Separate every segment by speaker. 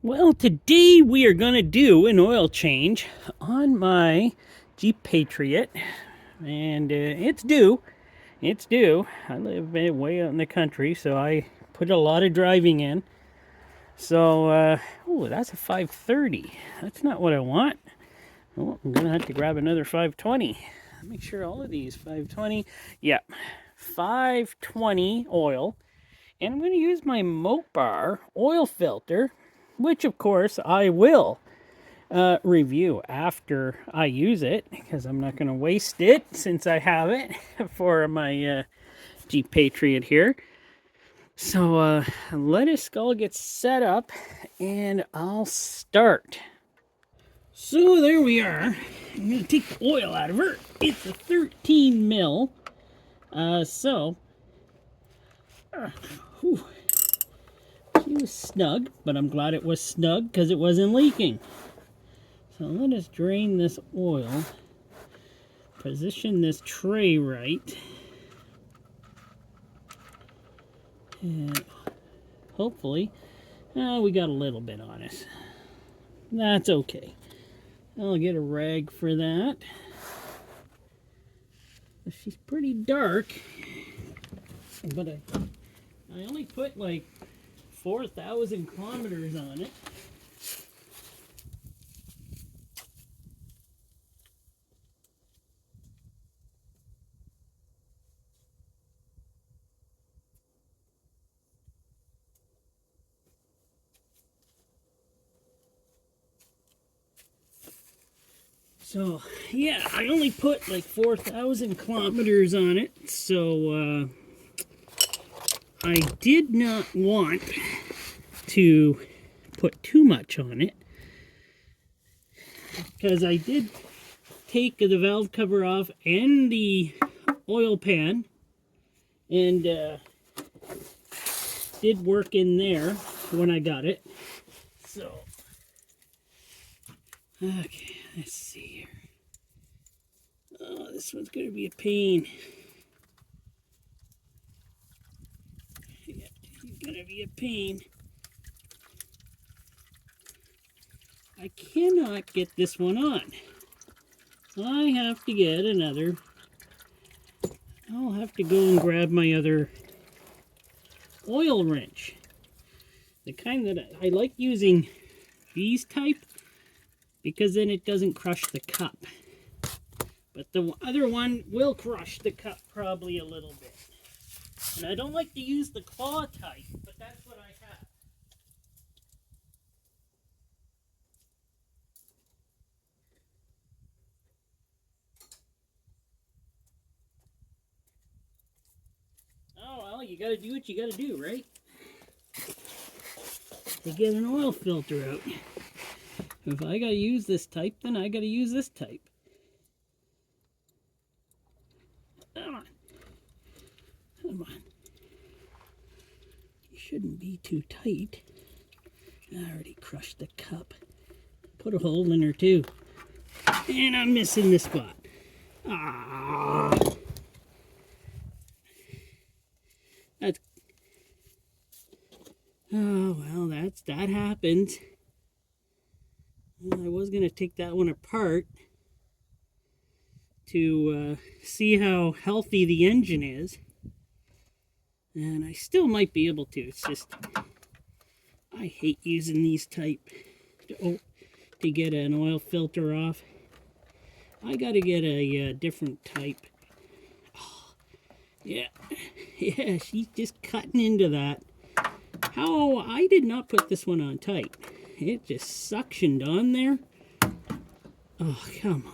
Speaker 1: Well, today we are going to do an oil change on my Jeep Patriot, and it's due. It's due. I live way out in the country, so I put a lot of driving in. So, oh, that's a 530. That's not what I want. Oh, I'm going to have to grab another 520. Make sure all of these 520. Yeah, 520 oil. And I'm going to use my Mopar oil filter, which of course I will review after I use it, because I'm not going to waste it since I have it for my Jeep Patriot here. So let us all get set up and I'll start. So there we are. I'm going to take the oil out of her. It's a 13 mil. Whew. She was snug, but I'm glad it was snug because it wasn't leaking. So let us drain this oil, position this tray right, and hopefully, we got a little bit on us. That's okay. I'll get a rag for that. She's pretty dark, but I only put like 4,000 kilometers on it. So, yeah, I only put like 4,000 kilometers on it, so I did not want to put too much on it, because I did take the valve cover off and the oil pan, and did work in there when I got it. So, okay, let's see here. Oh, this one's going to be a pain. Yeah, it's going to be a pain. I cannot get this one on. I have to get another. I'll have to go and grab my other oil wrench. The kind that I like using, these type, because then it doesn't crush the cup. But the other one will crush the cup probably a little bit. And I don't like to use the claw type, but that's what I have. Oh, well, you gotta do what you gotta do, right? To get an oil filter out. If I gotta use this type, then I gotta use this type. Come on. Come on. You shouldn't be too tight. I already crushed the cup. Put a hole in her too. And I'm missing the spot. Ah. That's... Oh, well, that happens. I was going to take that one apart to see how healthy the engine is. And I still might be able to. It's just, I hate using these type to get an oil filter off. I got to get a different type. Oh, yeah, yeah, she's just cutting into that. How I did not put this one on tight. It just suctioned on there. Oh, come on.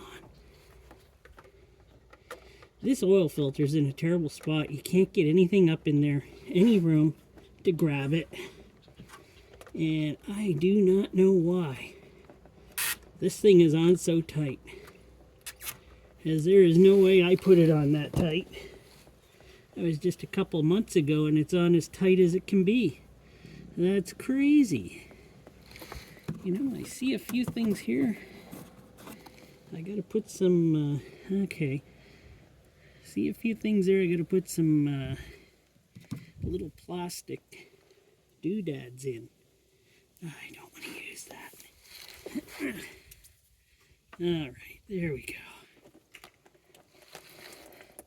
Speaker 1: This oil filter's in a terrible spot. You can't get anything up in there, any room to grab it. And I do not know why. This thing is on so tight, as there is no way I put it on that tight. That was just a couple months ago, and it's on as tight as it can be. That's crazy. You know, I see a few things here. I gotta put some, okay. See a few things there. I gotta put some little plastic doodads in. I don't want to use Alright, there we go.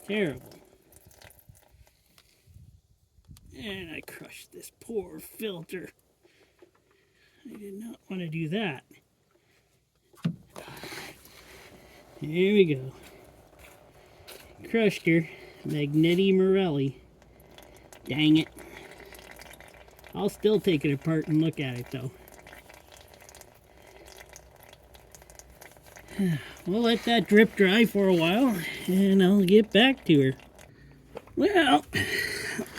Speaker 1: Terrible. And I crushed this poor filter. I did not want to do that. There we go. Crushed her. Magneti Morelli. Dang it. I'll still take it apart and look at it though. We'll let that drip dry for a while and I'll get back to her. Well,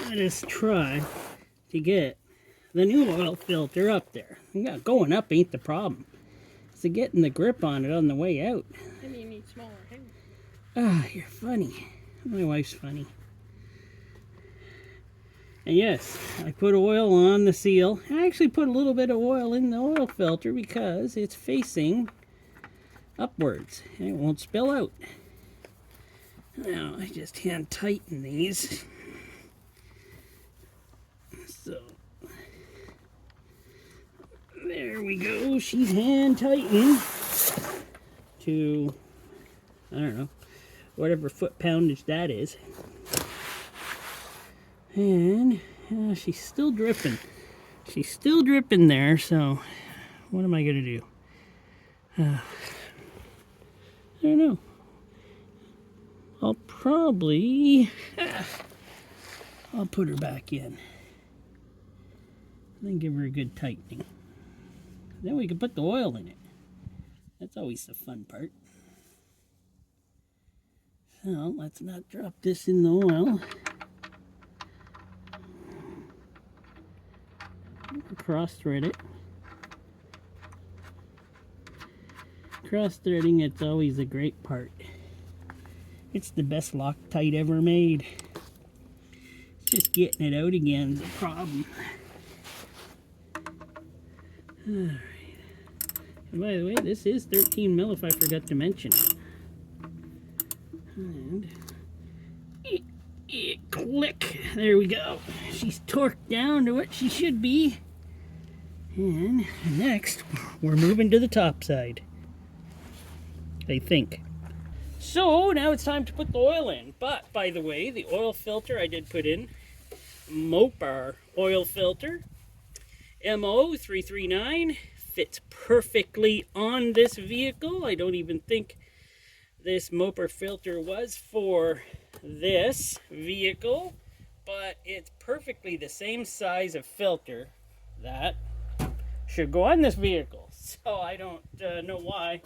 Speaker 1: let us try to get the new oil filter up there. Yeah, going up ain't the problem. It's getting the grip on it on the way out.
Speaker 2: And you need smaller hands.
Speaker 1: Ah, you're funny. My wife's funny. And yes, I put oil on the seal. I actually put a little bit of oil in the oil filter because it's facing upwards and it won't spill out. Now I just hand tighten these. So there we go. She's hand tightening to, I don't know, whatever foot poundage that is. And she's still dripping. She's still dripping there, so what am I going to do? I don't know. I'll probably... I'll put her back in. And then give her a good tightening. Then we can put the oil in it. That's always the fun part. So, let's not drop this in the oil. Cross thread it. Cross threading, it's always a great part. It's the best Loctite ever made. Just getting it out again is a problem. Alright. And by the way, this is 13 mil if I forgot to mention it. And click. There we go. She's torqued down to what she should be. And next, we're moving to the top side. I think. So, now it's time to put the oil in. But, by the way, the oil filter I did put in, Mopar oil filter, MO339, fits perfectly on this vehicle. I don't even think this Mopar filter was for this vehicle, but it's perfectly the same size of filter that should go on this vehicle. So I don't know why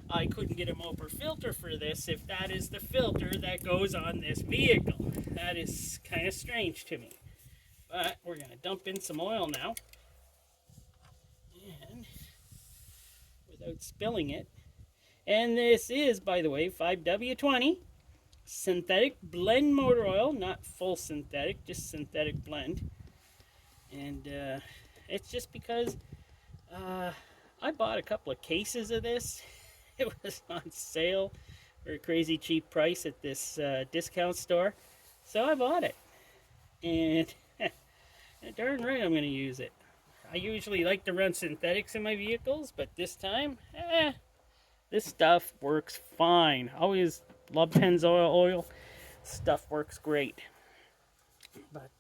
Speaker 1: I couldn't get a Mopar filter for this if that is the filter that goes on this vehicle. That is kind of strange to me. But we're going to dump in some oil now. And without spilling it. And this is, by the way, 5W20 synthetic blend motor oil, not full synthetic, just synthetic blend. And it's just because I bought a couple of cases of this. It was on sale for a crazy cheap price at this discount store. So I bought it. And darn right I'm going to use it. I usually like to run synthetics in my vehicles, but this time, this stuff works fine. I always love Penzoil oil. Stuff works great. But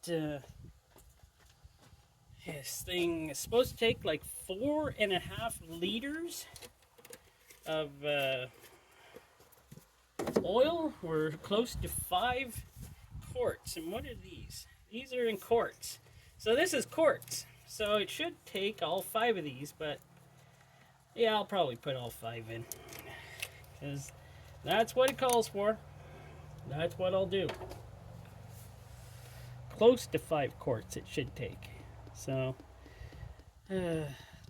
Speaker 1: this thing is supposed to take like 4.5 liters of oil. We're close to 5 quarts. And what are these? These are in quarts. So this is quarts. So it should take all 5 of these, but yeah, I'll probably put all 5 in. Because that's what it calls for. That's what I'll do. Close to 5 quarts it should take. So,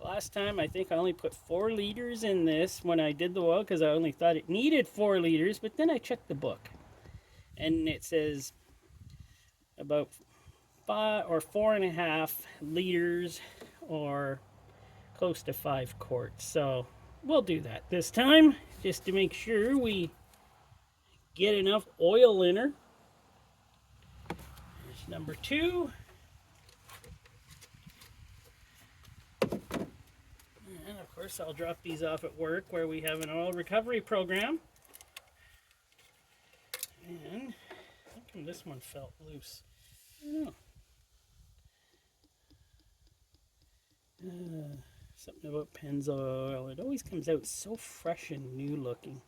Speaker 1: last time I think I only put 4 liters in this when I did the oil because I only thought it needed 4 liters, but then I checked the book. And it says about 5 or 4.5 liters or close to 5 quarts. So we'll do that this time just to make sure we get enough oil in her. There's number 2. And of course, I'll drop these off at work where we have an oil recovery program. And how come this one felt loose? I don't know. Something about Penzoil. It always comes out so fresh and new looking.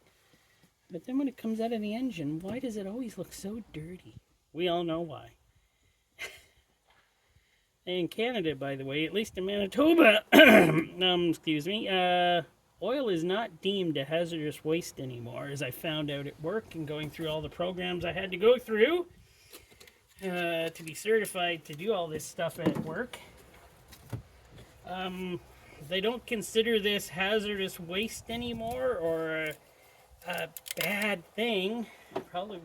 Speaker 1: But then when it comes out of the engine, why does it always look so dirty? We all know why. In Canada, by the way, at least in Manitoba, excuse me, oil is not deemed a hazardous waste anymore, as I found out at work and going through all the programs I had to go through to be certified to do all this stuff at work. They don't consider this hazardous waste anymore, or a bad thing. Probably,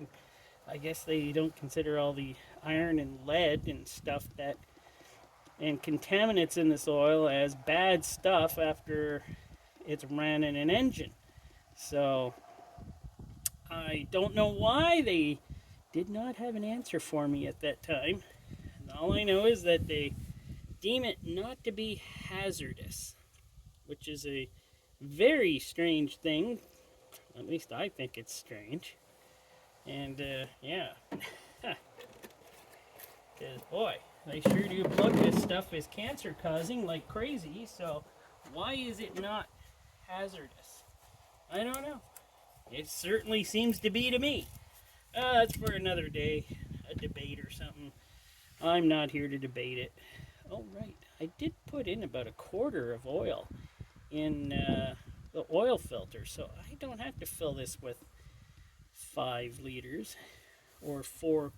Speaker 1: I guess they don't consider all the iron and lead and stuff that and contaminants in this oil as bad stuff after it's ran in an engine. So I don't know why they did not have an answer for me at that time. And all I know is that they deem it not to be hazardous, which is a very strange thing. At least I think it's strange. And yeah, because boy, they sure do plug this stuff as cancer causing like crazy. So why is it not hazardous? I don't know. It certainly seems to be to me. That's for another day, a debate or something. I'm not here to debate it. Oh, right. I did put in about 1/4 of oil in the oil filter, so I don't have to fill this with 5 liters or 5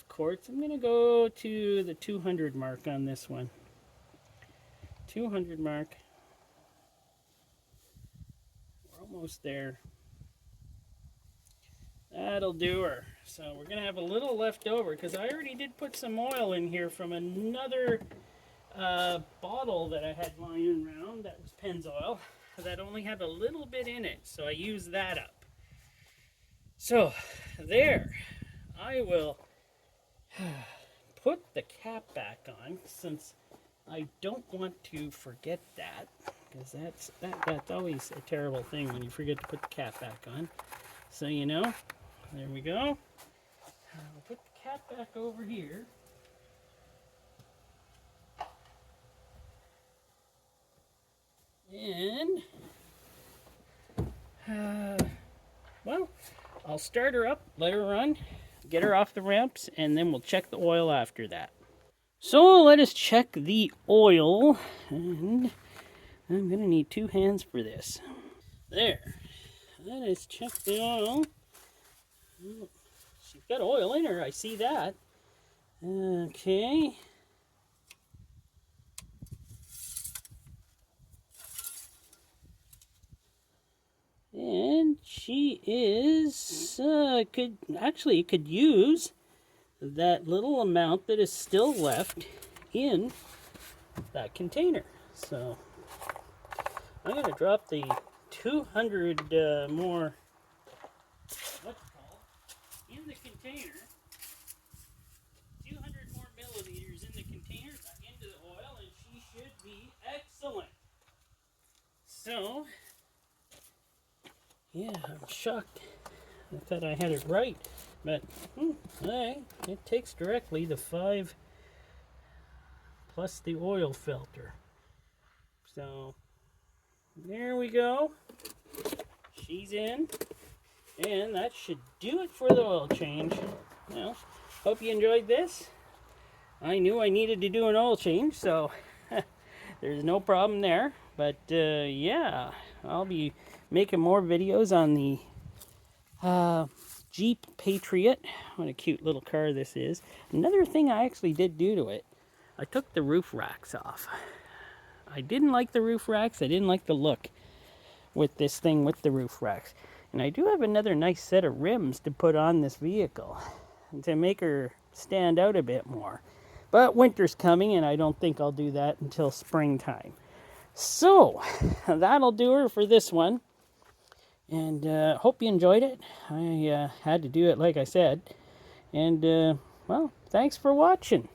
Speaker 1: quarts. I'm going to go to the 200 mark on this one. 200 mark. We're almost there. That'll do her. So we're going to have a little left over because I already did put some oil in here from another bottle that I had lying around that was Penzoil that only had a little bit in it. So I used that up. So there. I will put the cap back on since I don't want to forget that, because that's always a terrible thing when you forget to put the cap back on. So you know, there we go. I'll put the cap back over here. And well, I'll start her up, let her run, get her off the ramps, and then we'll check the oil after that. So let us check the oil, and I'm going to need 2 hands for this. There. Let us check the oil. She's got oil in her, I see that. Okay. And she is, could use that little amount that is still left in that container. So I'm going to drop the 200 more, in the container. 200 more milliliters in the container into the oil, and she should be excellent. So yeah, I'm shocked. I thought I had it right, but it takes directly the 5 plus the oil filter. So there we go. She's in, and that should do it for the oil change. Well, hope you enjoyed this. I knew I needed to do an oil change, so there's no problem there. But yeah, I'll be making more videos on the Jeep Patriot. What a cute little car this is. Another thing I actually did do to it, I took the roof racks off. I didn't like the roof racks. I didn't like the look with this thing with the roof racks. And I do have another nice set of rims to put on this vehicle to make her stand out a bit more. But winter's coming, and I don't think I'll do that until springtime. So that'll do her for this one. And hope you enjoyed it. I had to do it like I said. And well, thanks for watching.